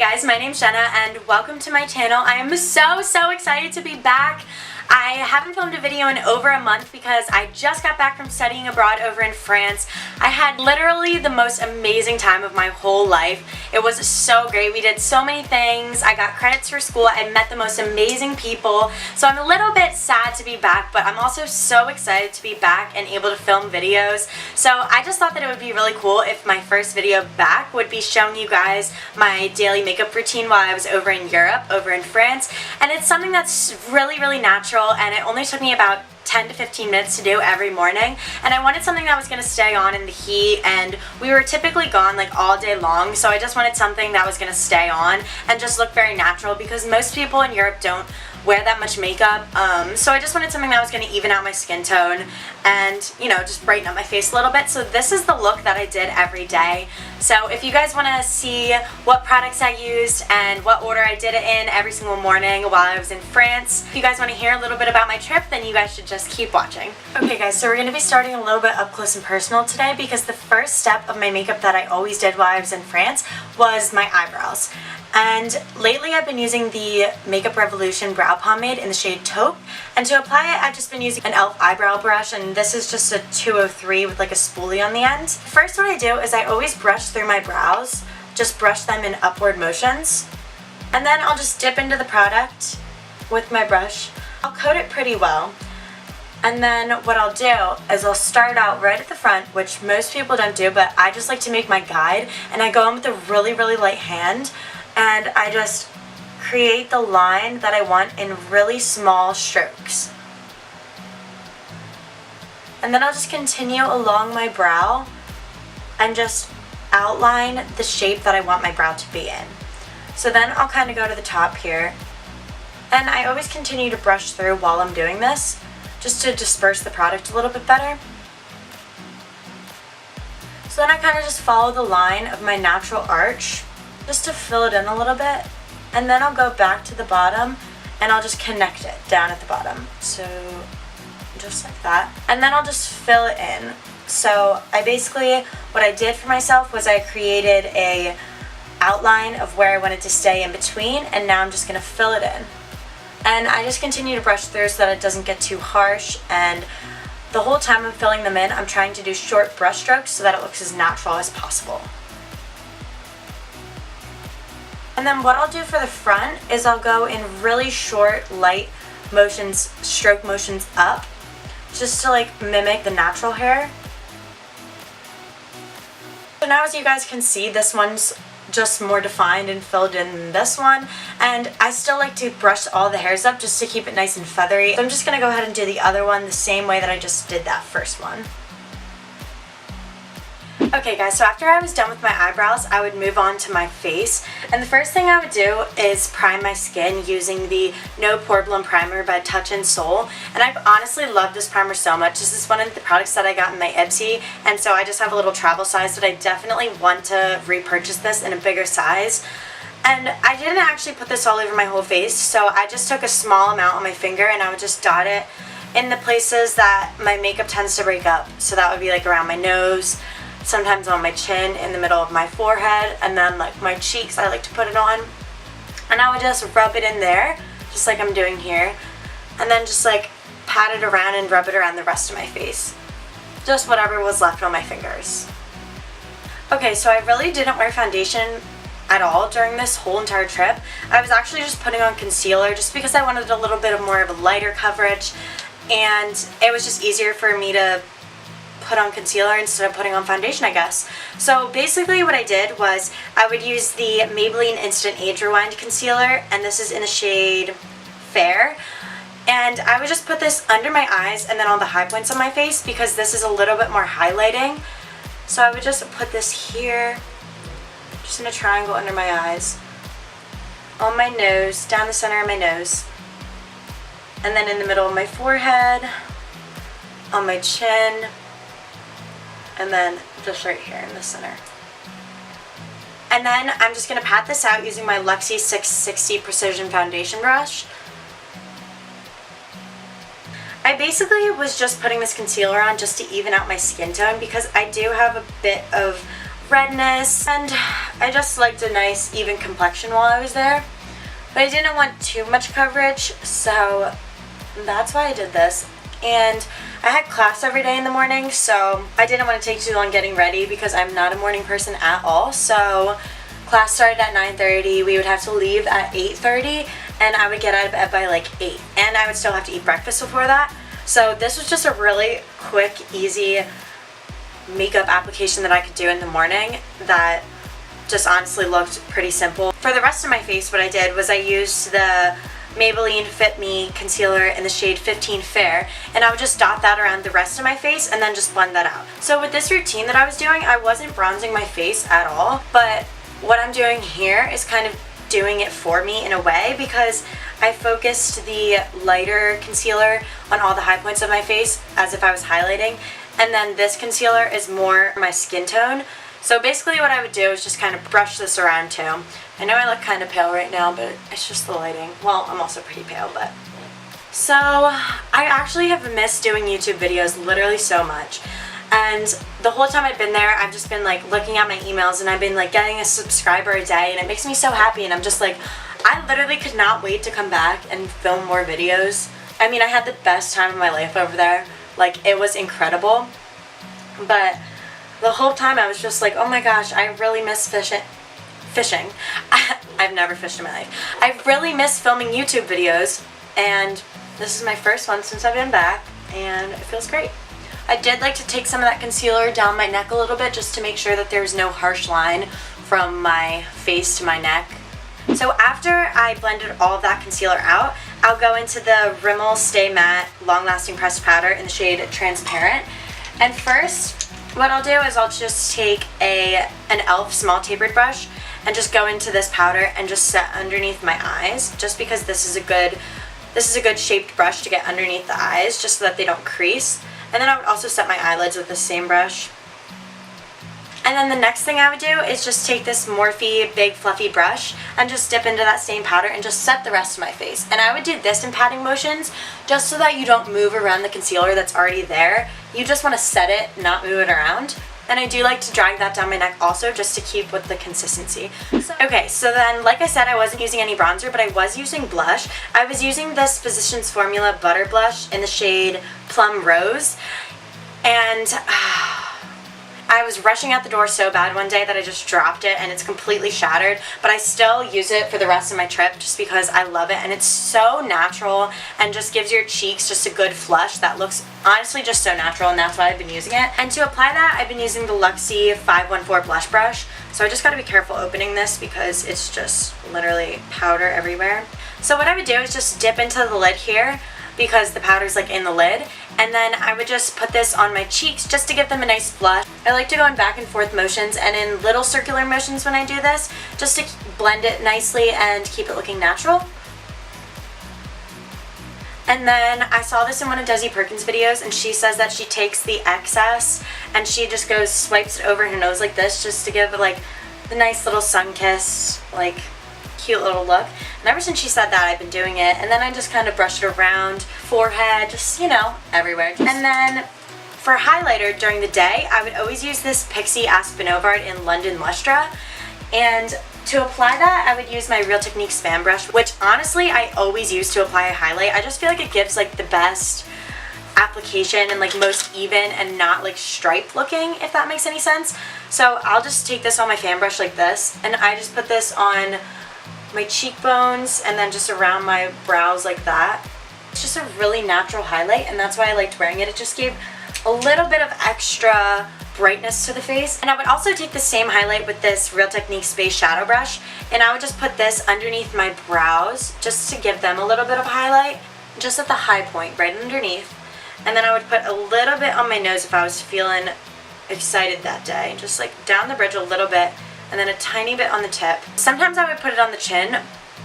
guys, my name's Jena and welcome to my channel. I am so excited to be back. I haven't filmed a video in over a month because I just got back from studying abroad over in France. I had literally the most amazing time of my whole life. It was so great. We did so many things. I got credits for school. I met the most amazing people. So I'm a little bit sad to be back, but I'm also so excited to be back and able to film videos. So I just thought that it would be really cool if my first video back would be showing you guys my daily makeup routine while I was over in Europe, over in France. And it's something that's really natural, and it only took me about 10 to 15 minutes to do every morning, and I wanted something that was going to stay on in the heat, and we were typically gone like all day long, so I just wanted something that was going to stay on and just look very natural because most people in Europe don't wear that much makeup, so I just wanted something that was going to even out my skin tone and, you know, just brighten up my face a little bit. So this is the look that I did every day. So if you guys want to see what products I used and what order I did it in every single morning while I was in France, if you guys want to hear a little bit about my trip, then you guys should just keep watching. Okay guys, so we're going to be starting a little bit up close and personal today because the first step of my makeup that I always did while I was in France was my eyebrows. And lately I've been using the Makeup Revolution Brow Pomade in the shade Taupe, and to apply it I've just been using an e.l.f. eyebrow brush, and this is just a 203 with like a spoolie on the end. First what I do is I always brush through my brows, just brush them in upward motions, and then I'll just dip into the product with my brush. I'll coat it pretty well, and then what I'll do is I'll start out right at the front, which most people don't do, but I just like to make my guide, and I go in with a really light hand, and I just create the line that I want in really small strokes. And then I'll just continue along my brow and just outline the shape that I want my brow to be in. So then I'll kind of go to the top here, and I always continue to brush through while I'm doing this, just to disperse the product a little bit better. So then I kind of just follow the line of my natural arch, just to fill it in a little bit, and then I'll go back to the bottom and I'll just connect it down at the bottom, so just like that, and then I'll just fill it in. So what I did for myself was I created a outline of where I wanted to stay in between, and now I'm just going to fill it in, and I just continue to brush through so that it doesn't get too harsh, and the whole time I'm filling them in I'm trying to do short brush strokes so that it looks as natural as possible. And then what I'll do for the front is I'll go in really short, light motions, stroke motions up, just to like mimic the natural hair. So now as you guys can see, this one's just more defined and filled in than this one, and I still like to brush all the hairs up just to keep it nice and feathery. So I'm just going to go ahead and do the other one the same way that I just did that first one. Okay guys, so after I was done with my eyebrows, I would move on to my face, and the first thing I would do is prime my skin using the No Poreblem primer by Touch in Soul, and I've honestly loved this primer so much. This is one of the products that I got in my Ipsy, and so I just have a little travel size, but I definitely want to repurchase this in a bigger size. And I didn't actually put this all over my whole face, so I just took a small amount on my finger and I would just dot it in the places that my makeup tends to break up. So that would be like around my nose, sometimes on my chin, in the middle of my forehead, and then like my cheeks I like to put it on. And I would just rub it in there, just like I'm doing here, and then just like pat it around and rub it around the rest of my face. Just whatever was left on my fingers. Okay, so I really didn't wear foundation at all during this whole entire trip. I was actually just putting on concealer just because I wanted a little bit of more of a lighter coverage, and it was just easier for me to put on concealer instead of putting on foundation, I guess. So basically what I did was I would use the Maybelline Instant Age Rewind Concealer, and this is in the shade Fair, and I would just put this under my eyes and then on the high points on my face because this is a little bit more highlighting. So I would just put this here, just in a triangle under my eyes, on my nose, down the center of my nose, and then in the middle of my forehead, on my chin, and then just right here in the center. And then I'm just going to pat this out using my Luxie 660 Precision Foundation Brush. I basically was just putting this concealer on just to even out my skin tone because I do have a bit of redness, and I just liked a nice even complexion while I was there. But I didn't want too much coverage, so that's why I did this. And I had class every day in the morning, so I didn't want to take too long getting ready because I'm not a morning person at all. So class started at 9:30, we would have to leave at 8:30, and I would get out of bed by like 8. And I would still have to eat breakfast before that. So this was just a really quick, easy makeup application that I could do in the morning that just honestly looked pretty simple. For the rest of my face, what I did was I used the Maybelline Fit Me concealer in the shade 15 Fair, and I would just dot that around the rest of my face and then just blend that out. So with this routine that I was doing, I wasn't bronzing my face at all, but what I'm doing here is kind of doing it for me in a way, because I focused the lighter concealer on all the high points of my face as if I was highlighting, and then this concealer is more my skin tone. So basically what I would do is just kind of brush this around too. I know I look kind of pale right now, but it's just the lighting. Well, I'm also pretty pale, but... So, I actually have missed doing YouTube videos literally so much. And the whole time I've been there, I've just been like looking at my emails, and I've been like getting a subscriber a day, and it makes me so happy, and I'm just like, I literally could not wait to come back and film more videos. I mean, I had the best time of my life over there. Like, it was incredible. But the whole time I was just like, oh my gosh, I really miss fishing. I've never fished in my life. I really miss filming YouTube videos, and this is my first one since I've been back, and it feels great. I did like to take some of that concealer down my neck a little bit just to make sure that there's no harsh line from my face to my neck. So after I blended all of that concealer out, I'll go into the Rimmel Stay Matte Long Lasting Pressed Powder in the shade Transparent. And first, what I'll do is I'll just take an e.l.f. small tapered brush and just go into this powder and just set underneath my eyes, just because this is a good shaped brush to get underneath the eyes, just so that they don't crease. And then I would also set my eyelids with the same brush. And then the next thing I would do is just take this Morphe big fluffy brush and just dip into that same powder and just set the rest of my face. And I would do this in patting motions just so that you don't move around the concealer that's already there. You just want to set it, not move it around. And I do like to drag that down my neck also, just to keep with the consistency. Okay, so then, like I said, I wasn't using any bronzer, but I was using blush. I was using this Physicians Formula Butter Blush in the shade Plum Rose. And I was rushing out the door so bad one day that I just dropped it, and it's completely shattered, but I still use it for the rest of my trip just because I love it, and it's so natural and just gives your cheeks just a good flush that looks honestly just so natural, and that's why I've been using it. And to apply that, I've been using the Luxie 514 blush brush, so I just gotta be careful opening this because it's just literally powder everywhere. So what I would do is just dip into the lid here, because the powder's like in the lid, and then I would just put this on my cheeks just to give them a nice flush. I like to go in back and forth motions and in little circular motions when I do this, just to blend it nicely and keep it looking natural. And then I saw this in one of Desi Perkins' videos, and she says that she takes the excess and she just goes, swipes it over her nose like this, just to give it like the nice little sun kiss, like cute little look. And ever since she said that, I've been doing it, and then I just kind of brush it around, forehead, just, you know, everywhere. And then for highlighter during the day, I would always use this Pixi Aspynovard in London Lustre, and to apply that, I would use my Real Technique Span brush, which honestly I always use to apply a highlight. I just feel like it gives like the best application and like most even and not like striped looking, if that makes any sense. So I'll just take this on my fan brush like this, and I just put this on my cheekbones and then just around my brows like that. It's just a really natural highlight, and that's why I liked wearing it. It just gave a little bit of extra brightness to the face. And I would also take the same highlight with this Real Technique Space Shadow Brush, and I would just put this underneath my brows just to give them a little bit of highlight, just at the high point, right underneath. And then I would put a little bit on my nose if I was feeling excited that day, just like down the bridge a little bit, and then a tiny bit on the tip. Sometimes I would put it on the chin,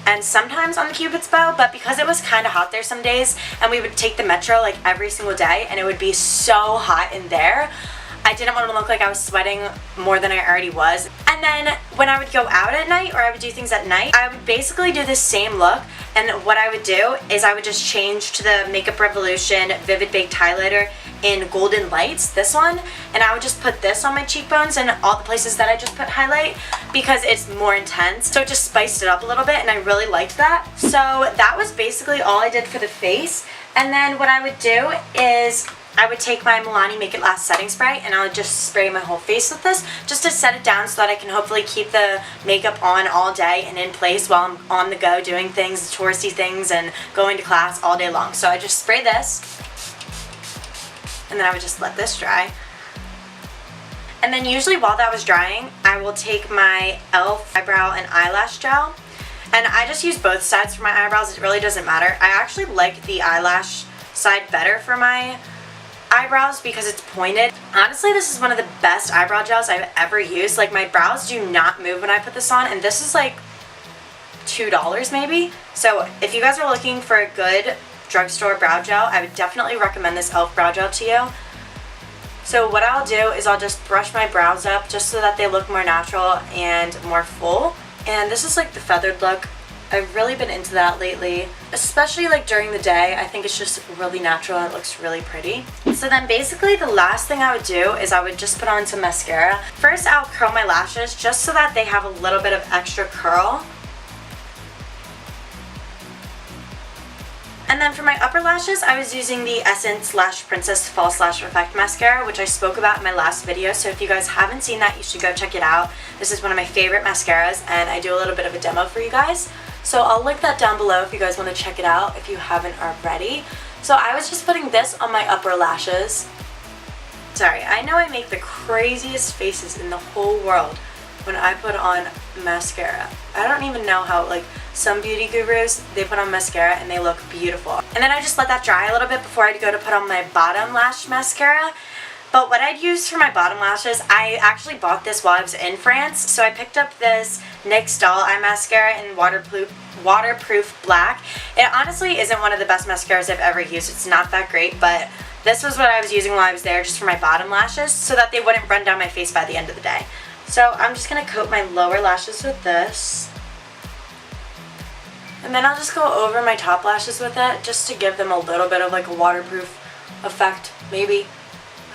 and sometimes on the Cupid's bow, but because it was kind of hot there some days, and we would take the metro like every single day, and it would be so hot in there, I didn't want to look like I was sweating more than I already was. And then when I would go out at night, or I would do things at night, I would basically do the same look, and what I would do is I would just change to the Makeup Revolution Vivid Baked Highlighter in Golden Lights, this one, and I would just put this on my cheekbones and all the places that I just put highlight because it's more intense. So it just spiced it up a little bit and I really liked that. So that was basically all I did for the face. And then what I would do is I would take my Milani Make It Last setting spray and I would just spray my whole face with this just to set it down so that I can hopefully keep the makeup on all day and in place while I'm on the go doing things, touristy things, and going to class all day long. So I just spray this and then I would just let this dry. And then usually while that was drying, I will take my e.l.f. eyebrow and eyelash gel. And I just use both sides for my eyebrows. It really doesn't matter. I actually like the eyelash side better for my eyebrows because it's pointed. Honestly, this is one of the best eyebrow gels I've ever used. Like, my brows do not move when I put this on, and this is like $2 maybe. So if you guys are looking for a good drugstore brow gel, I would definitely recommend this e.l.f. brow gel to you. So what I'll do is I'll just brush my brows up just so that they look more natural and more full. And this is like the feathered look. I've really been into that lately, especially like during the day. I think it's just really natural and it looks really pretty. So then basically the last thing I would do is I would just put on some mascara. First, I'll curl my lashes just so that they have a little bit of extra curl. And then for my upper lashes, I was using the Essence Lash Princess False Lash Effect Mascara, which I spoke about in my last video. So if you guys haven't seen that, you should go check it out. This is one of my favorite mascaras, and I do a little bit of a demo for you guys. So I'll link that down below if you guys want to check it out if you haven't already. So I was just putting this on my upper lashes. Sorry, I know I make the craziest faces in the whole world when I put on mascara. I don't even know how, like, some beauty gurus, they put on mascara and they look beautiful. And then I just let that dry a little bit before I'd go to put on my bottom lash mascara. But what I'd use for my bottom lashes, I actually bought this while I was in France. So I picked up this NYX Doll Eye Mascara in waterproof black. It honestly isn't one of the best mascaras I've ever used. It's not that great, but this was what I was using while I was there just for my bottom lashes so that they wouldn't run down my face by the end of the day. So I'm just going to coat my lower lashes with this. And then I'll just go over my top lashes with it just to give them a little bit of like a waterproof effect, maybe.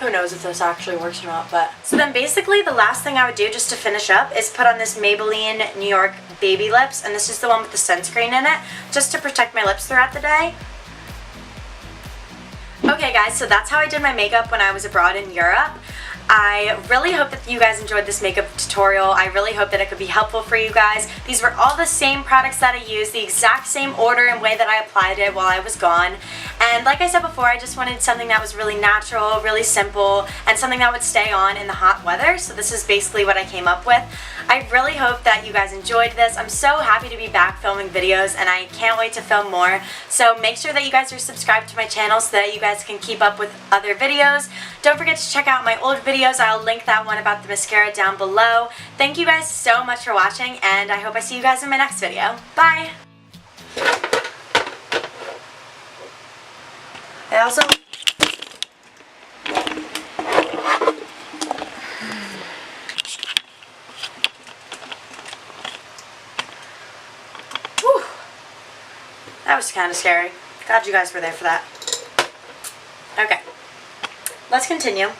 Who knows if this actually works or not, but. So then basically the last thing I would do just to finish up is put on this Maybelline New York Babylips, and this is the one with the sunscreen in it, just to protect my lips throughout the day. Okay guys, so that's how I did my makeup when I was abroad in Europe. I really hope that you guys enjoyed this makeup tutorial. I really hope that it could be helpful for you guys. These were all the same products that I used, the exact same order and way that I applied it while I was gone. And like I said before, I just wanted something that was really natural, really simple, and something that would stay on in the hot weather. So this is basically what I came up with. I really hope that you guys enjoyed this. I'm so happy to be back filming videos and I can't wait to film more. So make sure that you guys are subscribed to my channel so that you guys can keep up with other videos. Don't forget to check out my old videos. I'll link that one about the mascara down below. Thank you guys so much for watching and I hope I see you guys in my next video. Bye! I also... That was kind of scary. Glad you guys were there for that. Okay, let's continue.